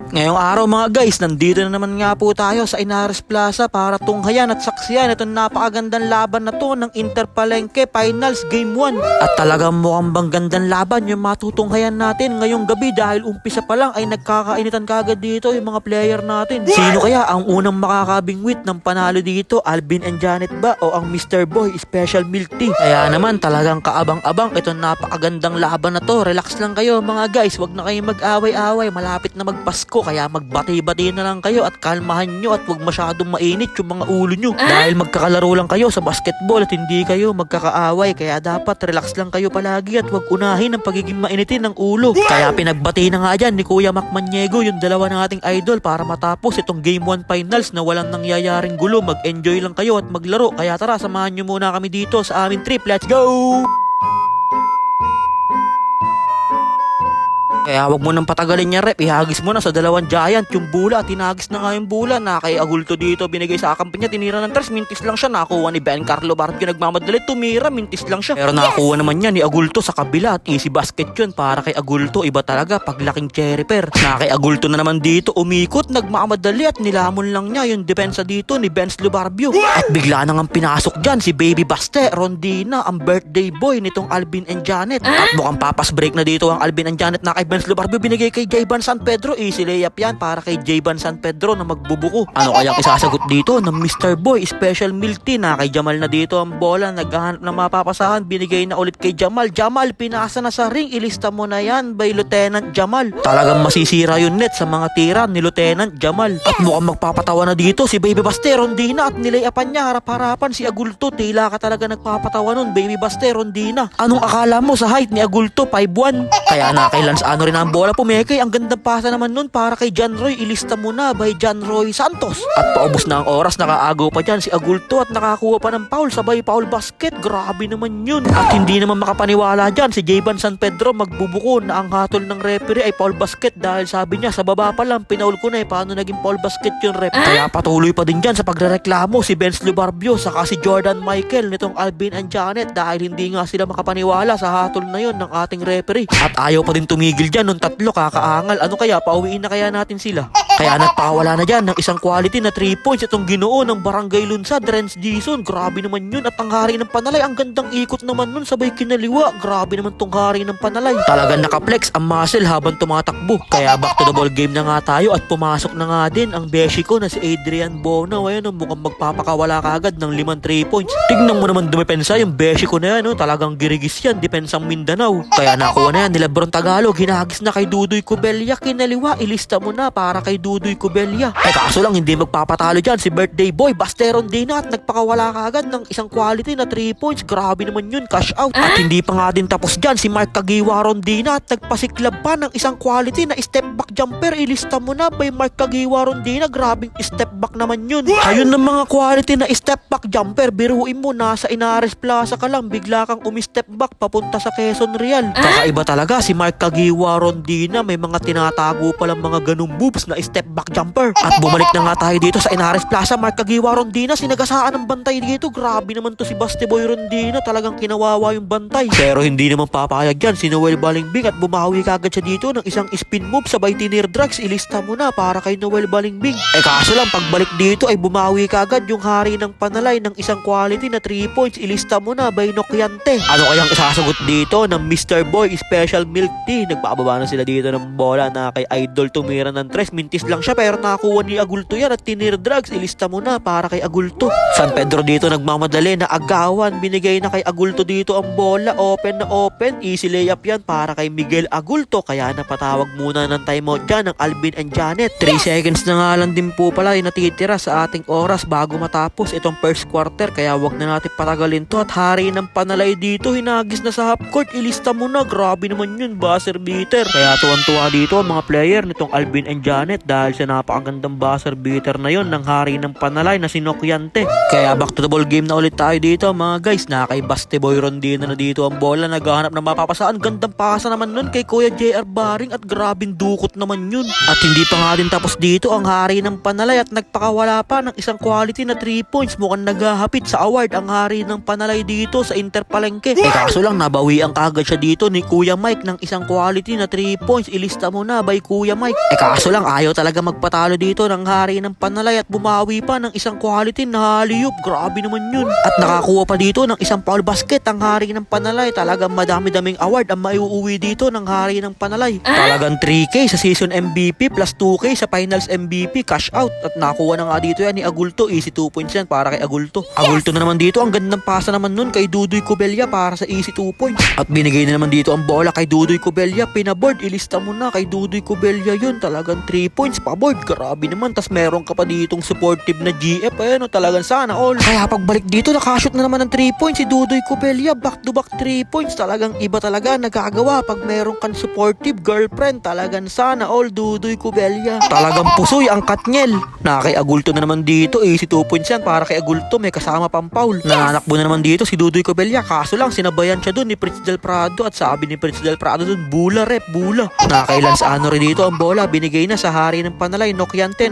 Ngayong araw mga guys, nandito na naman nga po tayo sa Inares Plaza para tunghayan at saksiyan itong napakagandang laban na to ng Interpalengke Finals Game 1. At talagang mukhang bang gandang laban yung matutunghayan natin ngayong gabi dahil umpisa pa lang ay nagkakainitan kagad dito yung mga player natin. Sino kaya ang unang makakabingwit ng panalo dito? Alvin and Janet ba o ang Mr. Boy Special Milk Tea? Kaya naman talagang kaabang-abang itong napakagandang laban na to. Relax lang kayo mga guys, wag na kayong mag-away-away, malapit na magpasko kaya magbati-bati na lang kayo at kalmahan nyo at wag masyadong mainit yung mga ulo nyo dahil magkakalaro lang kayo sa basketball at hindi kayo magkakaaway kaya dapat relax lang kayo palagi at wag unahin ang pagiging mainitin ng ulo. Kaya pinagbati na nga dyan ni Kuya Mac Maniego yung dalawa nating idol para matapos itong Game 1 Finals na walang nangyayaring gulo. Mag-enjoy lang kayo at maglaro kaya tara samahan nyo muna kami dito sa aming trip. Let's go! Kaya wag mo nang patagalin niya rep, ihagis mo na sa dalawang giant yung bula at tinagis na nga yung bula na kay Agulto dito binigay sa akampi niya, tinira ng 3, mintis lang siya, nakuha ni Ben Carlo Barbio nagmamadali, tumira, mintis lang siya. Pero nakuha naman niya ni Agulto sa kabila at easy basket yun para kay Agulto, iba talaga paglaking cherry pear. Na kay Agulto na naman dito umikot, nagmamadali at nilamon lang niya yung depensa dito ni Ben Barbio. At bigla nang ang pinasok dyan si Baby Baste Rondina, ang birthday boy nitong Alvin and Janet. At mukhang papas break na dito ang Alvin and Janet na kay Ben Barbio binigay kay Jayban San Pedro, easy layup yan para kay Jayban San Pedro na magbubuko. Ano kayang isasagot dito ng Mr. Boy Special Milk Tea? Na kay Jamal na dito ang bola, naghahanap ng mapapasahan, binigay na ulit kay Jamal. Jamal, pinasa na sa ring, ilista mo na yan by Lieutenant Jamal. Talagang masisira yung net sa mga tira ni Lieutenant Jamal. At mukhang magpapatawa na dito si Baby Baste Rondina at nilayapan niya harap-harapan si Agulto. Tila ka talaga nagpapatawa nun, Baby Baste Rondina. Anong akala mo sa height ni Agulto? 5'1". Kaya na kay Lance Ano rin ang bola pumekay, ang gandang pasa naman nun para kay John Roy, ilista mo na by John Roy Santos. At paubos na ang oras, nakaagaw pa dyan si Agulto at nakakuha pa ng foul, sabay foul basket, grabe naman yun. At hindi naman makapaniwala dyan si Jayban San Pedro, magbubuko na ang hatol ng referee ay foul basket dahil sabi niya sa baba pa lang pinaul ko na paano naging foul basket yung ref. Kaya patuloy pa din dyan sa pagrereklamo si Ben Barbio saka si Jordan Michael nitong Alvin and Janet dahil hindi nga sila makapaniwala sa hatol na yun ng ating referee. At ayaw pa din tumigil dyan nung tatlo, kakaangal. Ano kaya, pauwiin na kaya natin sila? Kaya nagpakawala na dyan ng isang quality na 3 points itong Ginoo ng Barangay Lunsad, Renz Dizon. Grabe naman yun. At ang hari ng Panalay, ang gandang ikot naman nun sabay kinaliwa. Grabe naman tong hari ng Panalay. Talagang nakaplex ang muscle habang tumatakbo. Kaya back to the ball game na nga tayo at pumasok na nga din ang beshi ko na si Adrian Bono. Ayun, mukhang magpapakawala kagad ng 5 3 points. Tignan mo naman dumepensa yung beshi ko na yan. Talagang girigis yan, depensang Mindanao. Kaya nakuha na yan ni Lebron Tagalog. Hinagis na kay Dudoy Cubella, kinaliwa, ilista mo na para kay Dudoy Cubella. Ay kaso lang hindi magpapatalo dyan si birthday boy Baste Rondina at nagpakawala kaagad ng isang quality na 3 points. Grabe naman yun, cash out. At hindi pa nga din tapos dyan si Mark Kagiwa Rondina at nagpasiklab pa ng isang quality na step back jumper, ilista mo na by Mark Kagiwa Rondina. Grabing step back naman yun. Ayun ng mga quality na step back jumper, biruin mo nasa Inares Plaza ka lang, bigla kang umi-step back papunta sa Quezon Real. Kakaiba talaga si Mark Kagiwa Rondina, may mga tinatago palang mga ganung moves na step back jumper. At bumalik na nga tayo dito sa Inares Plaza. Mark Kagiwa Rondina, sinagasaan ng bantay dito. Grabe naman to si Baste Boy Rondina, talagang kinawawa yung bantay. Pero hindi naman papayag dyan si Noel Balingbing at bumawi kagad siya dito ng isang spin move sabay tinir drugs, ilista mo na para kay Noel Balingbing. Kaso lang pagbalik dito ay bumawi kagad yung hari ng Panalay ng isang quality na 3 points, ilista mo na by Nokyante. Ano kayang isasagot dito ng Mr. Boy Special Milk Tea? Nagbababa na sila dito ng bola na kay Idol, tumira ng 3, mintis lang siya pero nakuha ni Agulto yan at tinir drugs, ilista mo na para kay Agulto. San Pedro dito nagmamadali na agawan, binigay na kay Agulto dito ang bola, open na open, easy layup yan para kay Miguel Agulto. Kaya napatawag muna ng timeout dyan ng Alvin and Janet. 3 seconds na nga lang din po pala yung natitira sa ating oras bago matapos itong first quarter kaya wag na natin patagalin to. At hari ng Panalay dito hinagis na sa half court, ilista mo na. Grabe naman yun, buzzer beater. Kaya tuwan-tuwa dito ang mga player nitong Alvin and Janet dahil sa napakagandang buzzer beater na yon ng hari ng Panalay na si Nokyante. Kaya back to the ball game na ulit tayo dito mga guys. Na kay Baste Boy Rondina na dito ang bola, naghahanap ng mapapasaan, gandang pasa naman nun kay Kuya JR Baring at grabing dukot naman yun. At hindi pa nga din tapos dito ang hari ng Panalay at nagpakawala pa ng isang quality na 3 points. Mukhang naghahapit sa award ang hari ng Panalay dito sa Interpalengke. Kaso lang nabawian kagad siya dito ni Kuya Mike ng isang quality na 3 points, ilista mo na by Kuya Mike. Kaso lang ayaw talaga magpatalo dito ng hari ng Panalay at bumawi pa ng isang quality na haliyop. Grabe naman yun. At nakakuha pa dito ng isang foul basket ang hari ng Panalay. Talagang madami-daming award ang maiuwi dito ng hari ng Panalay. Talagang 3K sa season MVP plus 2K sa finals MVP cash out. At nakuha na nga dito yan ni Agulto. Easy 2 points yan para kay Agulto. Agulto na naman dito. Ang gandang pasa naman nun kay Dudoy Cubella para sa easy 2 points. At binigay na naman dito ang bola kay Dudoy Cubella. Pinaboard. Ilista mo na kay Dudoy Cubella yun. Talagang 3 points paboard. Grabe naman. Tas meron ka pa ditong supportive na GF. Ayan o, talagang sana all. Kaya pagbalik dito nakashoot na naman ng 3 points si Dudoy Cubella. Back to back 3 points. Talagang iba talaga nagagawa pag meron kang supportive girlfriend. Talagang sana all Dudoy Cubella. Talagang pusoy ang Katniel. Na kay Agulto na naman dito. Easy 2 points yan para kay Agulto. May kasama pang foul. Nanakbo na naman dito si Dudoy Cubella. Kaso lang sinabayan siya dun ni Prince Del Prado. At sabi ni Prince Del Prado dun, bula rep, bula. Na kay Lance Anore dito ang bola. Binigay na sa hari ng Panalay. Nokyante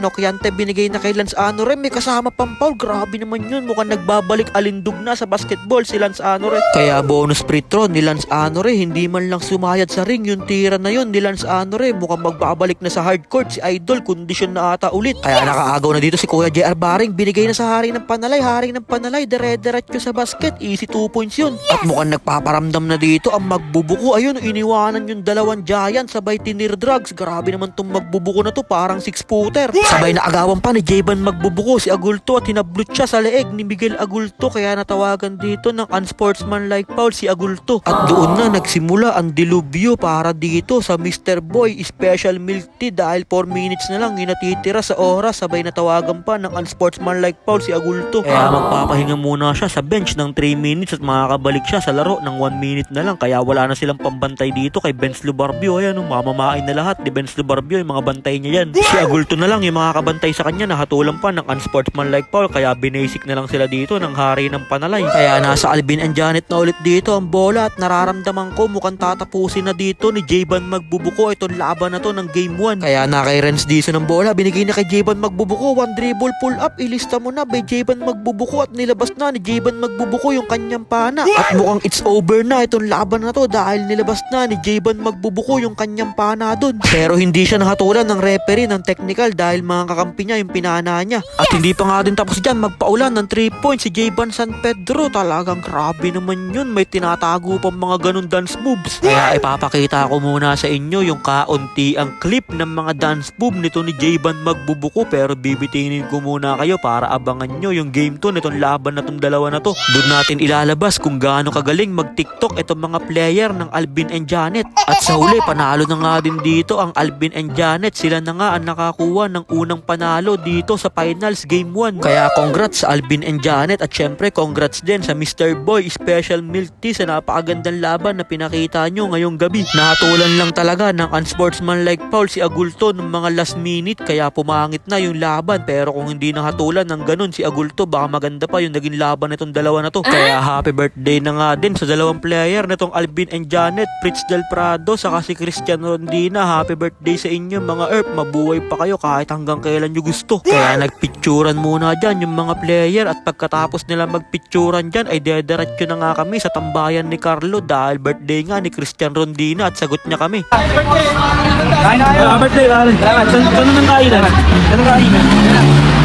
binigay na kay Lance Anore. May kasama pang foul. Grabe naman yun. Mukhang nagbabalik alindog na sa basketball si Lance Anore. Kaya bonus free throw ni Lance Anore. Hindi man lang sumayad sa ring yung tira na yun ni Lance Anore. Mukhang magbabalik na sa hardcourt si Idol. Kondisyon na ata ulit. Kaya nakaagaw na dito si Kuya JR Baring. Binigay na sa hari ng Panalay. Hari ng Panalay. Dire-diretso sa basket. Easy 2 points yun. At mukhang nagpaparamdam na dito ang magbubuko. Ayun, iniwanan yung dalawang giant. Sabay tinir drugs. Grabe naman tong magbubuko na to. Parang 6-footer. Sabay na agawan pa ni Jayban magbubuko si Agulto at hinablot siya sa leeg ni Miguel Agulto. Kaya natawagan dito ng unsportsmanlike foul si Agulto. At doon na nagsimula ang dilubyo para dito sa Mr. Boy Special Milk Tea dahil 4 minutes na lang yung natitira sa oras. Sabay natawagan pa ng unsportsmanlike foul si Agulto. Kaya magpapahinga muna siya sa bench ng 3 minutes at makakabalik siya sa laro ng 1 minute na lang. Kaya wala na silang pambantay dito kay Benz Lubarbio. Ayan, mamamain na lahat ni Benz Lubarbio yung mga bantay niya yan. Si Agulto na lang yung makakabantay sa kanya. Nahatulan pa ng unsportsmanlike foul. Kaya binasic na lang sila dito ng hari ng Panalay. Kaya nasa Alvin and Janet na ulit dito ang bola at nararamdaman ko mukhang tatapusin na dito ni Jayban magbubuko itong laban na to ng game 1. Kaya na kay Renz Dizon ng bola. Binigay na kay Jayban magbubuko. 1 dribble pull up. Ilista mo na by Jayban magbubuko at nilabas na ni Jayban magbubuko yung kanyang pana. At mukhang it's over na itong laban na to dahil nilabas na ni Jayban magbubuko yung kanyang pana dun. Pero hindi siya nahatulan ng referee ng technical dahil mga kakampi niya yung pinana niya. At hindi pa nga din tapos dyan, magpaulan ng 3 points si Jayban San Pedro. Talagang grabe naman yun. May tinatago pang mga ganun dance moves. Kaya ipapakita ko muna sa inyo yung kaunti ang clip ng mga dance move nito ni Jayban magbubuko. Pero bibitinin ko muna kayo para abangan nyo yung game 2 nitong laban na tong dalawa na to. Doon natin ilalabas kung gaano kagaling mag-TikTok itong mga player ng Alvin and Janet. At sa huli, panalo na nga din dito ang Alvin and Janet. Sila na nga ang nakakuha ng unang panalo dito sa finals game 1. Kaya congrats sa Alvin and Janet at syempre congrats din sa Mr. Boy Special Milk Tea sa napakagandang laban na pinakita nyo ngayong gabi. Nahatulan lang talaga ng unsportsmanlike foul si Agulto ng mga last minute kaya pumangit na yung laban. Pero kung hindi nahatulan ng ganun si Agulto, baka maganda pa yung naging laban nitong dalawa na to. Kaya happy birthday na nga din sa dalawang player nitong Alvin and Janet, Prince Del Prado saka si Christian Rondina. Happy birthday sa inyo mga Earp. Mabuhay pa kayo kahit hanggang kailan nyo gusto. Kaya nagpicturan muna dyan yung mga player at pagkatapos nila magpicturan dyan ay dediretso na nga kami sa tambayan ni Carlo dahil birthday nga ni Christian Rondina at sagot niya kami. Birthday, pare. Saan nang kainan? Saan nang kainan?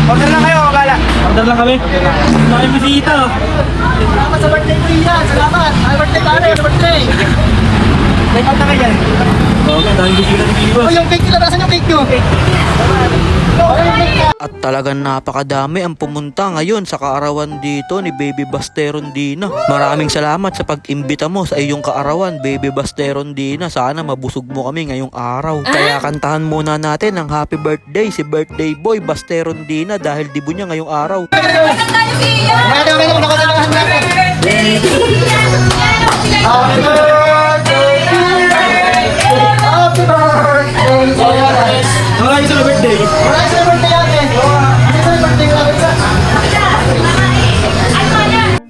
Order lang kayo, gala. Order lang kami. May bisita. Salamat sa birthday ko yan. Salamat. Happy birthday, pare. Happy birthday. Take out na kayo yan. Okay, dahil bisita ni Biwas. Yung cake nila, nasan yung cake nyo? At talagang napakadami ang pumunta ngayon sa kaarawan dito ni Baby Basterondina. Maraming salamat sa pag-imbita mo sa iyong kaarawan, Baby Basterondina. Sana mabusog mo kami ngayong araw. Kaya kantahan muna natin ang happy birthday si birthday boy Basterondina dahil dibo niya ngayong araw. Maraming sa birthday.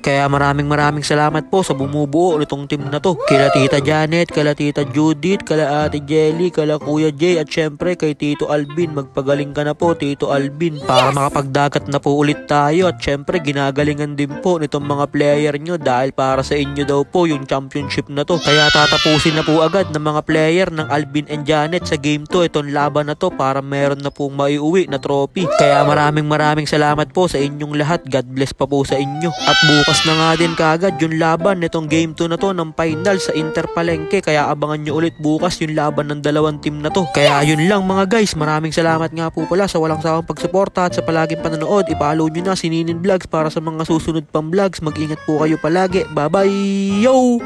Kaya maraming salamat po sa bumubuo nitong team na to. Kila Tita Janet, kala Tita Judith, kala Ate Jelly, kala Kuya Jay, at syempre kay Tito Alvin. Magpagaling ka na po, Tito Alvin, para makapagdagat na po ulit tayo. At syempre ginagalingan din po nitong mga player nyo dahil para sa inyo daw po yung championship na to. Kaya tatapusin na po agad ng mga player ng Alvin and Janet sa game to itong laban na to para meron na pong maiuwi na trophy. Kaya maraming salamat po sa inyong lahat. God bless pa po sa inyo. At bukas na nga din kagad yung laban nitong game 2 na to ng final sa Inter Palengke. Kaya abangan nyo ulit bukas yung laban ng dalawang team na to. Kaya yun lang mga guys. Maraming salamat nga po pala sa walang sawang pagsuporta at sa palaging panonood. I-follow nyo na si Ninin Vlogs para sa mga susunod pang vlogs. Mag-ingat po kayo palagi. Bye bye! Yo!